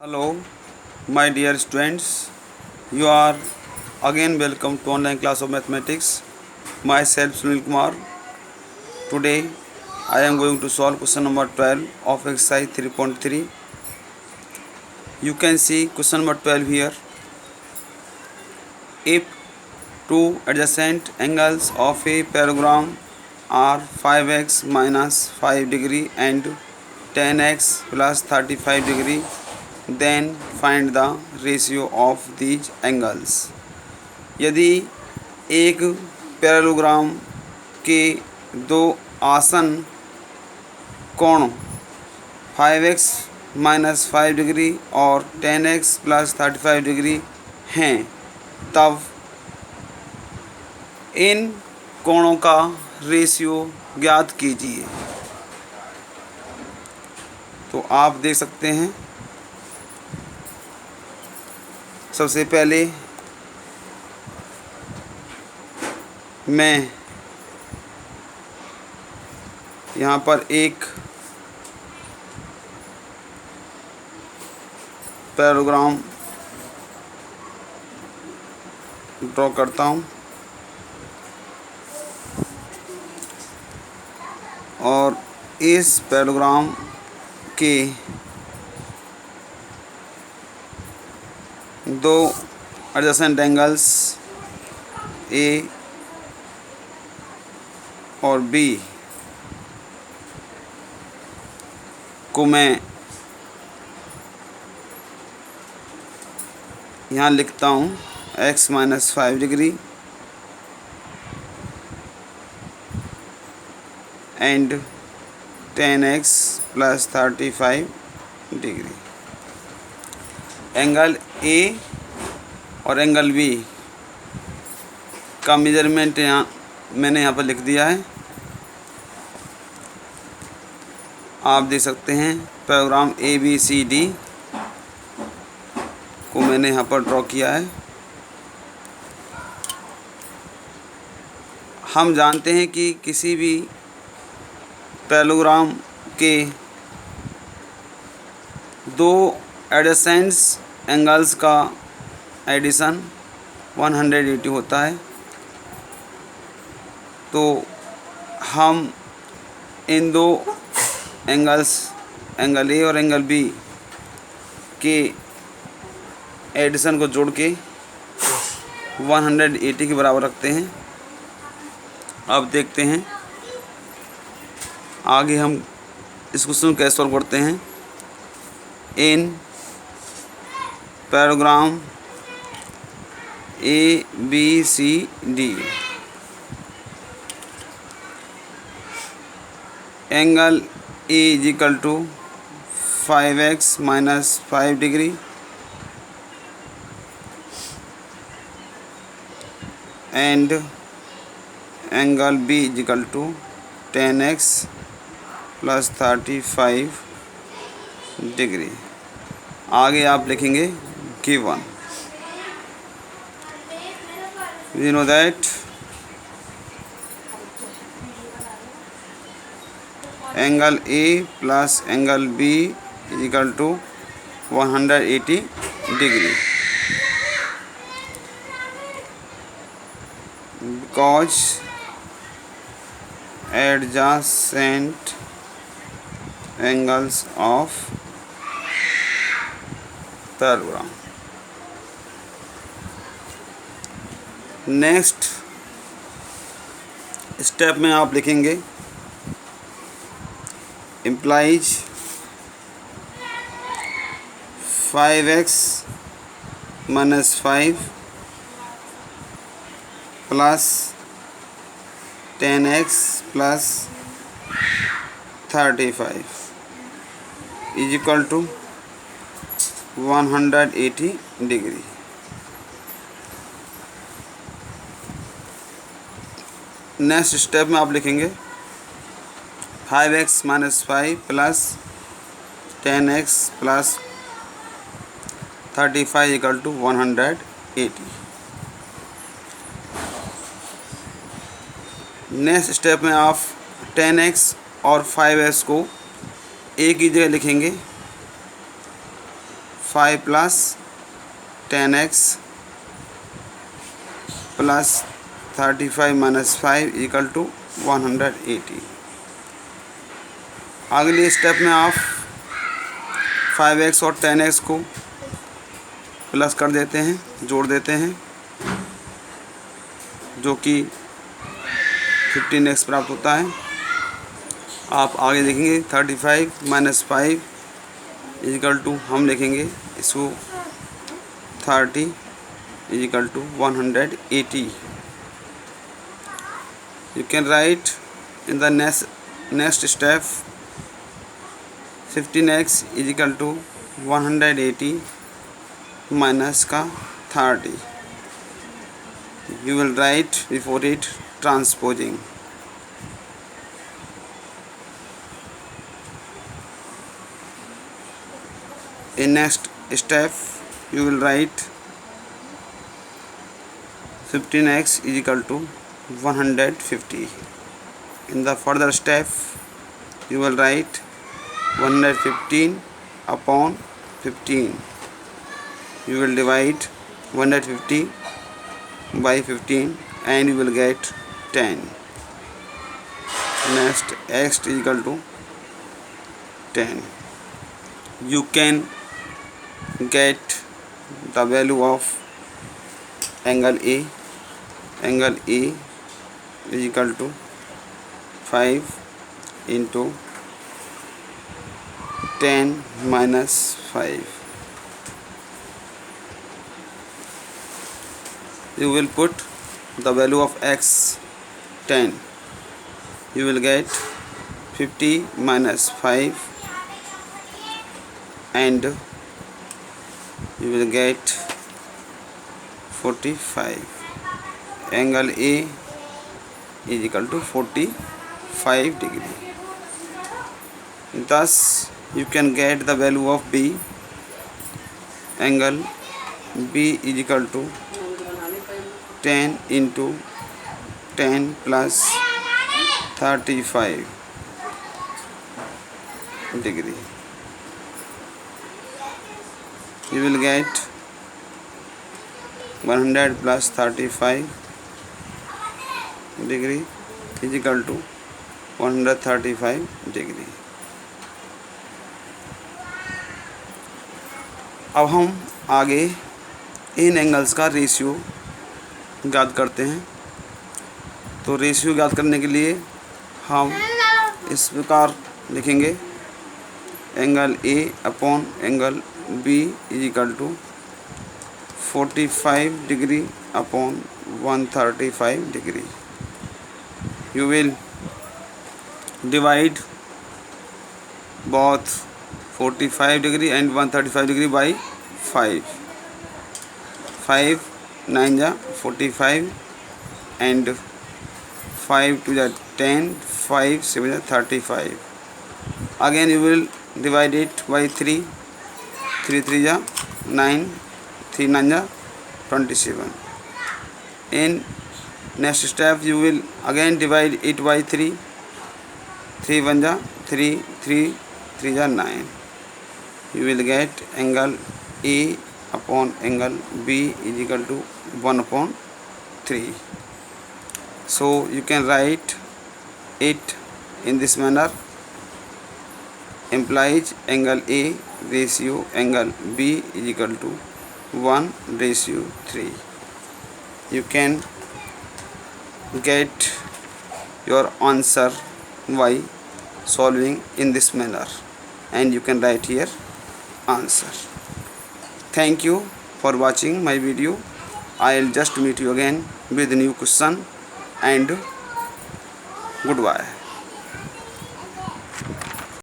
Hello, my dear students. You are again welcome to online class of mathematics. Myself Sunil Kumar. Today I am going to solve question number 12 of exercise 3.3. You can see question number 12 here. If two adjacent angles of a parallelogram are 5x minus 5 degree and 10x plus 35 degree, then find the ratio of these angles. यदि एक parallelogram के दो आसन कोण 5x minus 5 degree और 10x plus 35 degree हैं, तब इन कोणों का रेशियो ज्ञात कीजिए। तो आप देख सकते हैं, सबसे पहले मैं यहाँ पर एक पैराग्राम ड्रॉ करता हूँ और इस पैराग्राम के दो एडजेसेंट एंगल्स ए और बी को मैं यहाँ लिखता हूँ x minus 5 degree and 10x plus 35 degree. Angle A और एंगल बी का मेजरमेंट मैंने यहाँ पर लिख दिया है। आप देख सकते हैं पैराग्राम ABCD को मैंने यहाँ पर ड्रॉ किया है। हम जानते हैं कि किसी भी पैरेललोग्राम के दो एडजेसेंट एंगल्स का एडिशन 180 होता है। तो हम इन दो एंगल्स, एंगल ए और एंगल बी के एडिशन को जोड़ के 180 के बराबर रखते हैं। अब देखते हैं आगे हम इस क्वेश्चन को कैसे सॉल्व करते हैं। In parallelogram ABCD angle A is equal to 5x minus 5 degree and angle B is equal to 10x plus 35 degree. आगे आप लिखेंगे given. We know that angle A plus angle B is equal to 180 degree because adjacent angles of parallelogram. Next step में आप लिखेंगे implies 5x minus 5 plus 10x plus 35 is equal to 180 degree. Next step में आप लिखेंगे 5x minus 5 plus 10x plus 35 equal to 180। Next step में आप 10x और 5x को एक ही जगह लिखेंगे। 5 plus 10x plus 35 minus 5 equal to 180। अगले स्टेप में आप 5x और 10x को प्लस कर देते हैं, जोड़ देते हैं, जो कि 15x प्राप्त होता है। आप आगे देखेंगे 35 माइनस 5 इजिकल टू, हम लिखेंगे इसको 30 is equal to 180। You can write in the next step 15x is equal to 180 minus का 30। You will write before it transposing। In next step you will write 15x is equal to 150। In the further step you will write 115 upon 15। You will divide 150 by 15 and you will get 10। Next x is equal to 10। You can get the value of angle A। Angle A is equal to 5 into 10 minus 5। You will put the value of x 10। You will get 50 minus 5 and you will get 45। Angle A is equal to 45 degree। Thus you can get the value of B। Angle B is equal to 10 into 10 plus 35 degree। You will get 100 plus 35 degree is equal to 135 degree। अब हम आगे इन angles का ratio ज्ञात करते हैं। तो ratio ज्ञात करने के लिए हम इस प्रकार लिखेंगे angle A upon angle B is equal to 45 degree upon 135 degree. You will divide both 45 degree and 135 degree by 5। 5 9 जा 45 and 5 2 जा 10, 5 7 जा 35। Again you will divide it by 3। 3 3 जा 9, 3 9 जा 27। In next step you will again divide it by 3। 3 1 जा 3, 3 3 जा 9। You will get angle A upon angle B is equal to 1 upon 3। So you can write it in this manner, implies angle A ratio angle B is equal to 1:3। You can get your answer by solving in this manner and you can write here answer। Thank you for watching my video। I'll just meet you again with new question and goodbye।